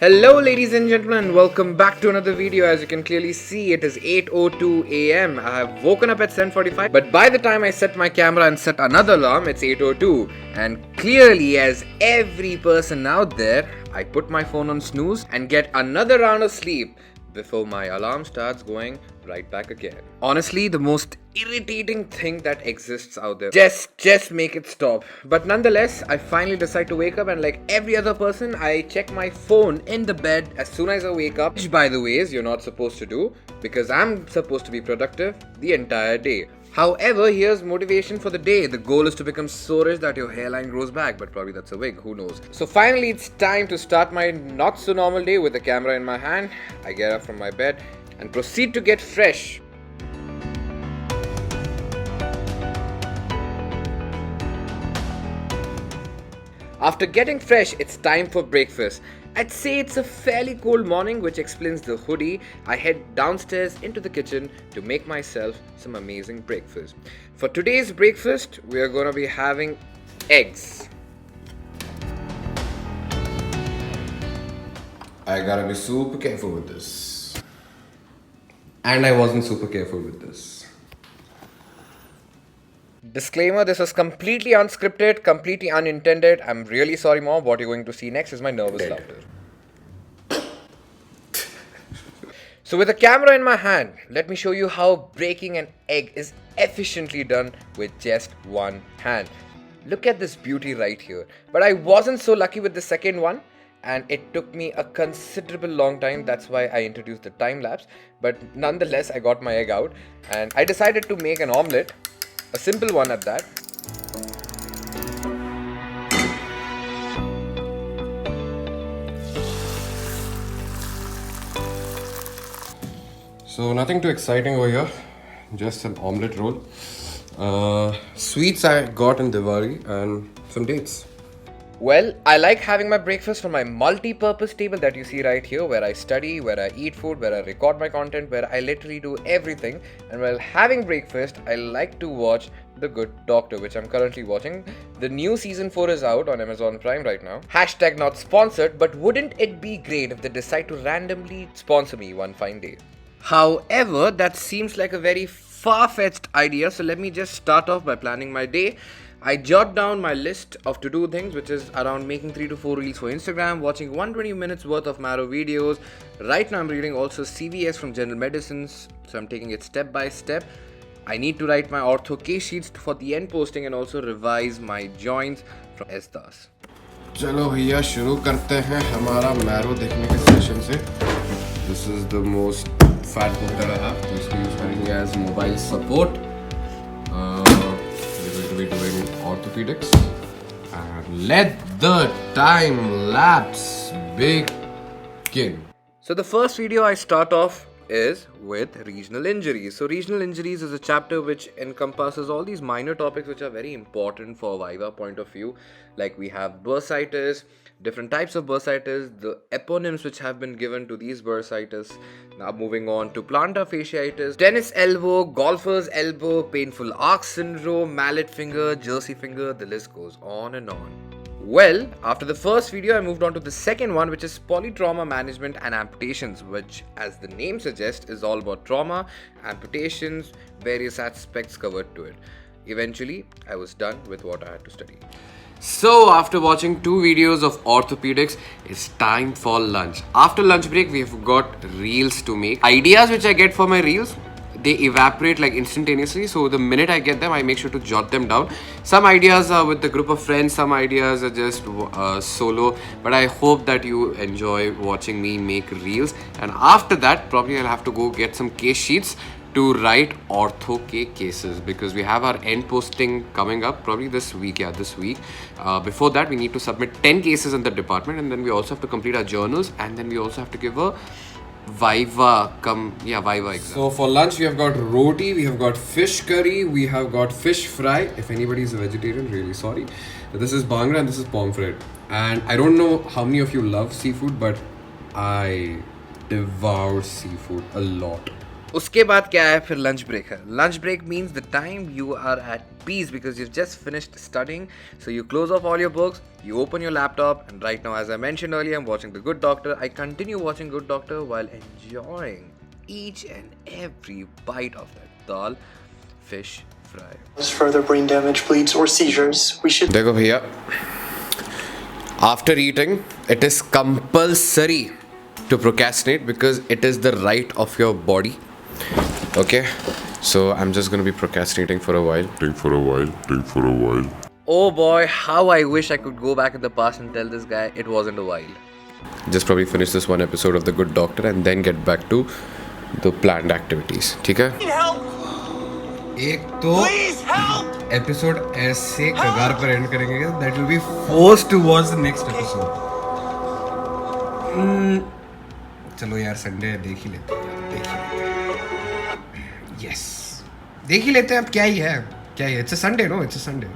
Hello ladies and gentlemen and welcome back to another video. As you can clearly see, it is 8:02 a.m. I have woken up at 7:45, but by the time I set my camera and set another alarm, it's 8:02. And clearly, as every person out there, I put my phone on snooze and get another round of sleep before my alarm starts going right back again. Honestly, the most irritating thing that exists out there. Just make it stop. But nonetheless, I finally decide to wake up, and like every other person, I check my phone in the bed as soon as I wake up. Which, by the way, is you're not supposed to do because I'm supposed to be productive the entire day. However, here's motivation for the day. The goal is to become so rich that your hairline grows back, but probably that's a wig, who knows. So finally, it's time to start my not so normal day with the camera in my hand. I get up from my bed and proceed to get fresh. After getting fresh, it's time for breakfast. I'd say it's a fairly cold morning, which explains the hoodie. I head downstairs into the kitchen to make myself some amazing breakfast. For today's breakfast, we are going to be having eggs. I gotta be super careful with this. And I wasn't super careful with this. Disclaimer, this was completely unscripted, completely unintended. I'm really sorry, Mom. What you're going to see next is my nervous laughter. So with a camera in my hand, let me show you how breaking an egg is efficiently done with just one hand. Look at this beauty right here. But I wasn't so lucky with the second one, and it took me a considerable long time. That's why I introduced the time lapse. But nonetheless, I got my egg out and I decided to make an omelette. A simple one at that. So nothing too exciting over here, just an omelette roll. Sweets I got in Diwali and some dates. Well, I like having my breakfast from my multi-purpose table that you see right here, where I study, where I eat food, where I record my content, where I literally do everything. And while having breakfast, I like to watch The Good Doctor, which I'm currently watching. The new season 4 is out on Amazon Prime right now. Hashtag not sponsored, but wouldn't it be great if they decide to randomly sponsor me one fine day? However, that seems like a very far-fetched idea, so let me just start off by planning my day. I jot down my list of to-do things, which is around making 3 to 4 reels for Instagram, watching 120 minutes worth of Marrow videos. Right now I'm reading also CVS from General Medicines, so I'm taking it step by step. I need to write my ortho case sheets for the end posting and also revise my joints from Estas. चलो भैया शुरू करते हैं हमारा marrow देखने के session से. This is the most fat book that I have. This is using as mobile support. We're doing orthopedics, and let the time lapse begin. So the first video I start off is with regional injuries. So regional injuries is a chapter which encompasses all these minor topics which are very important for Viva point of view. Like we have bursitis, different types of bursitis, the eponyms which have been given to these bursitis. Now moving on to plantar fasciitis, tennis elbow, golfer's elbow, painful arc syndrome, mallet finger, jersey finger, the list goes on and on. Well, after the first video, I moved on to the second one, which is polytrauma management and amputations, which, as the name suggests, is all about trauma, amputations, various aspects covered to it. Eventually, I was done with what I had to study. So, after watching 2 videos of orthopedics, it's time for lunch. After lunch break, we've got reels to make. Ideas which I get for my reels, they evaporate like instantaneously. So the minute I get them, I make sure to jot them down. Some ideas are with the group of friends, some ideas are just solo. But I hope that you enjoy watching me make reels. And after that, probably I'll have to go get some case sheets to write ortho cases, because we have our end posting coming up probably this week. This week. Before that, we need to submit 10 cases in the department, and then we also have to complete our journals, and then we also have to give a Viva exam. So for lunch, we have got roti, we have got fish curry, we have got fish fry. If anybody is a vegetarian, really sorry. This is bhangra and this is pomfret. And I don't know how many of you love seafood, but I devour seafood a lot. उसके बाद क्या है फिर lunch break है. Lunch break means the time you are at peace because you've just finished studying. So you close off all your books, you open your laptop, and right now, as I mentioned earlier, I'm watching The Good Doctor. I continue watching Good Doctor while enjoying each and every bite of that dal fish fry. Further brain damage, bleeds, or seizures, we should. देखो भैया, after eating, it is compulsory to procrastinate because it is the right of your body. Okay, so I'm just gonna be procrastinating for a while. Oh boy, how I wish I could go back in the past and tell this guy it wasn't a while. Just probably finish this one episode of The Good Doctor and then get back to the planned activities. ठीक है? एक तो episode ऐसे कगार पर and करेंगे that will be forced to watch the next episode. चलो यार संडे है, देख ही लेते हैं. Yes, देख ही लेते हैं. अब क्या ही है. It's a Sunday, no? It's a Sunday.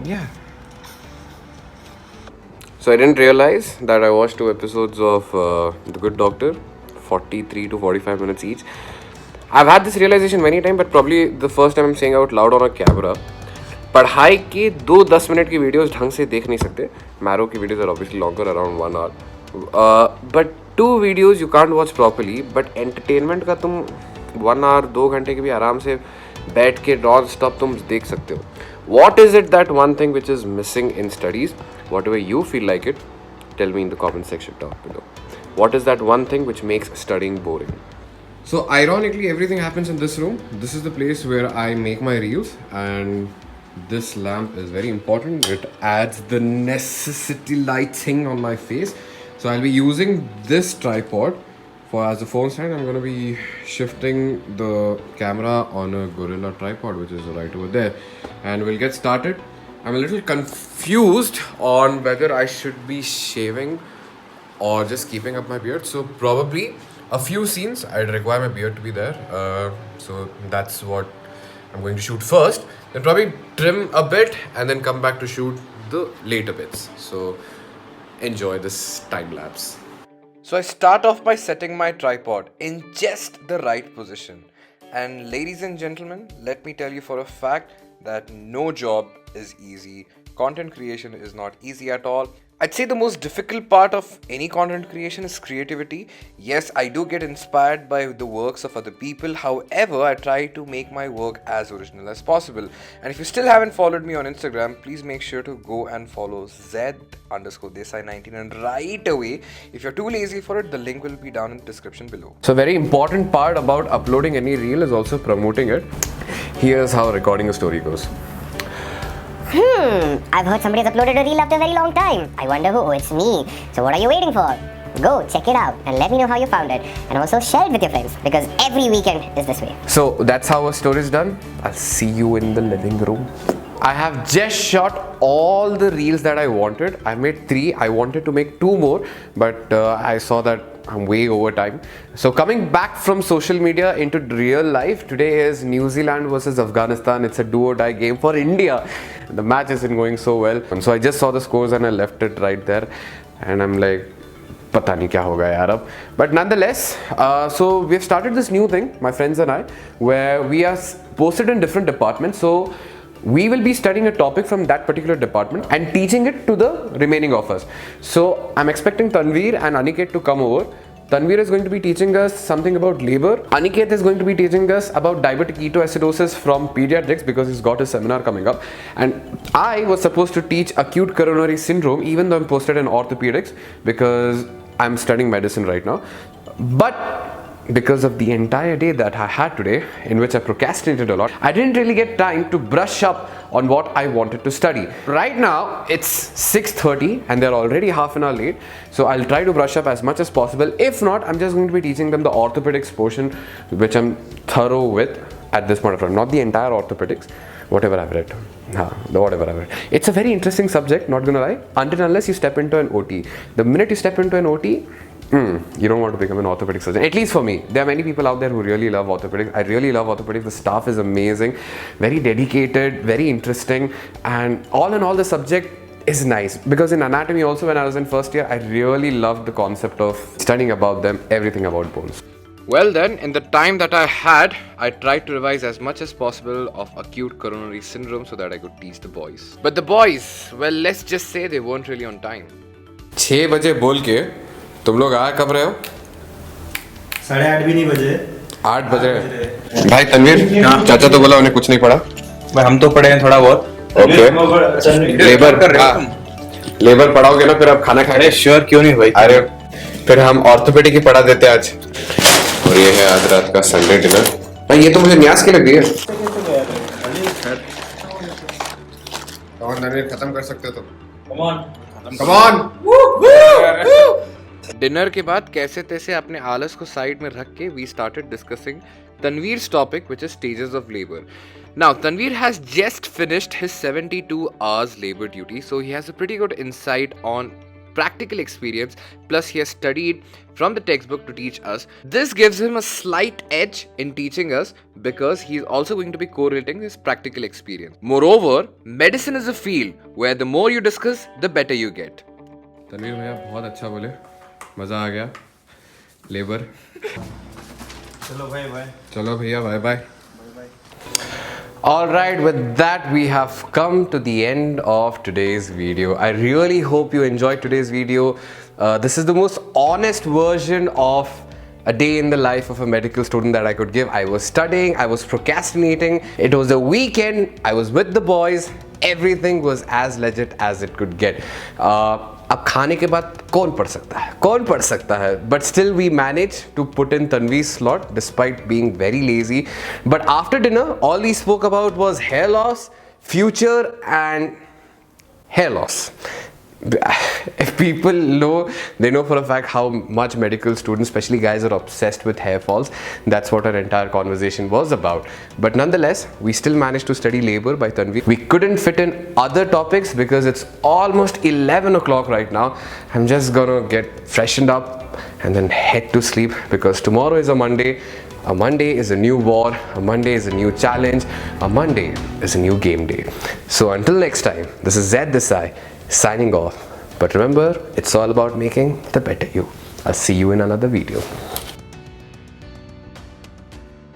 Yeah. So I didn't realize that I watched 2 episodes of The Good Doctor, 43 to 45 minutes each. I've had this realization many times, but probably the first time I'm saying out loud on a camera. पढ़ाई के 2-10 minute की videos ढंग से देख नहीं सकते. Marrow की videos are obviously longer, around 1 hour. But 2 videos you can't watch properly. But entertainment का तुम 1 hour 2 घंटे के भी आराम से बैठ के नॉन स्टॉप तुम देख सकते हो. What is it that one thing which is missing in studies? Whatever you feel like it, tell me in the comment section down below. What is that one thing which makes studying boring? So ironically, everything happens in this room. This is the place where I make my reels, and this lamp is very important. It adds the necessity lighting on my face. So I'll be using this tripod for as a phone stand. I'm going to be shifting the camera on a Gorilla tripod, which is right over there, and we'll get started. I'm a little confused on whether I should be shaving or just keeping up my beard. So probably a few scenes I'd require my beard to be there. So that's what I'm going to shoot first. Then probably trim a bit and then come back to shoot the later bits. So enjoy this time lapse. So I start off by setting my tripod in just the right position. And ladies and gentlemen, let me tell you for a fact that no job is easy. Content creation is not easy at all. I'd say the most difficult part of any content creation is creativity. Yes, I do get inspired by the works of other people. However, I try to make my work as original as possible. And if you still haven't followed me on Instagram, please make sure to go and follow Zaid_Desai19. And right away, if you're too lazy for it, the link will be down in the description below. So a very important part about uploading any reel is also promoting it. Here's how recording a story goes. I've heard somebody's uploaded a reel after a very long time. I wonder who. Oh, it's me. So what are you waiting for? Go check it out and let me know how you found it. And also share it with your friends because every weekend is this way. So that's how a story is done. I'll see you in the living room. I have just shot all the reels that I wanted. I made 3. I wanted to make 2 more, but I saw that I'm way over time. So coming back from social media into real life, today is New Zealand versus Afghanistan. It's a do or die game for India. The match isn't going so well. And so I just saw the scores and I left it right there. And I'm like, pata nahi kya hoga yaar ab. But nonetheless, so we've started this new thing, my friends and I, where we are posted in different departments. So we will be studying a topic from that particular department and teaching it to the remaining of us. So I'm expecting Tanveer and Aniket to come over. Tanveer is going to be teaching us something about labor. Aniket is going to be teaching us about diabetic ketoacidosis from pediatrics because he's got a seminar coming up. And I was supposed to teach acute coronary syndrome, even though I'm posted in orthopedics because I'm studying medicine right now. But because of the entire day that I had today, in which I procrastinated a lot, I didn't really get time to brush up on what I wanted to study. Right now, it's 6:30 and they're already half an hour late. So I'll try to brush up as much as possible. If not, I'm just going to be teaching them the orthopedics portion, which I'm thorough with at this point of time. Not the entire orthopedics, whatever I've read. Whatever I've read. It's a very interesting subject, not gonna lie, until unless you step into an OT. The minute you step into an OT, you don't want to become an orthopedic surgeon. At least for me. There are many people out there who really love orthopedics. I really love orthopedics. The staff is amazing, very dedicated, very interesting, and all in all, the subject is nice. Because in anatomy also, when I was in first year, I really loved the concept of studying about them, everything about bones. Well then, in the time that I had, I tried to revise as much as possible of acute coronary syndrome so that I could teach the boys. But the boys, well, let's just say they weren't really on time. 6 बजे बोल के तुम लोग आ कब रहे हो? 8:30 भी नहीं बजे, 8 बजे। भाई तनवीर, चाचा तो बोला उन्हें कुछ नहीं पढ़ा। भाई हम तो पढ़े हैं थोड़ा बहुत। ओके। लेबर पढ़ाओगे ना, फिर आप खाना खाएंगे? अरे श्योर, क्यों नहीं भाई। अरे फिर हम ऑर्थोपेडिक ही पढ़ा देते आज। और ये है आज रात का संडे डिनर। भाई ये तो मुझे न्यास की लग रही है। खत्म कर सकते हो तो। Come on! डिनर के बाद कैसे तैसे अपने आलस को साइड में रख के we started discussing Tanveer's topic, which is stages of labor. Now, Tanveer has just finished his 72 hours labor duty, so he has a pretty good insight on practical experience, plus he has studied from the textbook to teach us. This gives him a slight edge in teaching us because he's also going to be correlating his practical experience. Moreover, medicine is a field where the more you discuss, the better you get. Tanveer भैया बहुत अच्छा बोले, मजा आ गया। Labour चलो भाई bye. चलो भैया bye bye. Alright, with that we have come to the end of today's video. I really hope you enjoyed today's video. This is the most honest version of a day in the life of a medical student that I could give. I was studying, I was procrastinating, it was a weekend, I was with the boys, everything was as legit as it could get. अब खाने के बाद कौन पढ़ सकता है but still we managed to put in Tanveer's slot despite being very lazy. But after dinner all we spoke about was hair loss, future and hair loss. If people know, they know for a fact how much medical students, especially guys, are obsessed with hair falls. That's what our entire conversation was about. But nonetheless, we still managed to study labor by Tanveer. We couldn't fit in other topics because it's almost 11 o'clock right now. I'm just gonna get freshened up and then head to sleep because tomorrow is a Monday. A Monday is a new war, a Monday is a new challenge, a Monday is a new game day. So until next time, this is Zaid Desai signing off. But remember, it's all about making the better you. I'll see you in another video.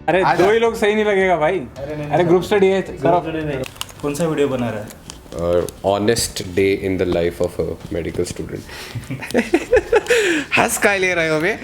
अरे दो ही लोग सही नहीं लगेगा भाई। अरे group study है, करो। कौन सा वीडियो बना रहा है? Honest day in the life of a medical student. हंस काय ले रहे हो बे?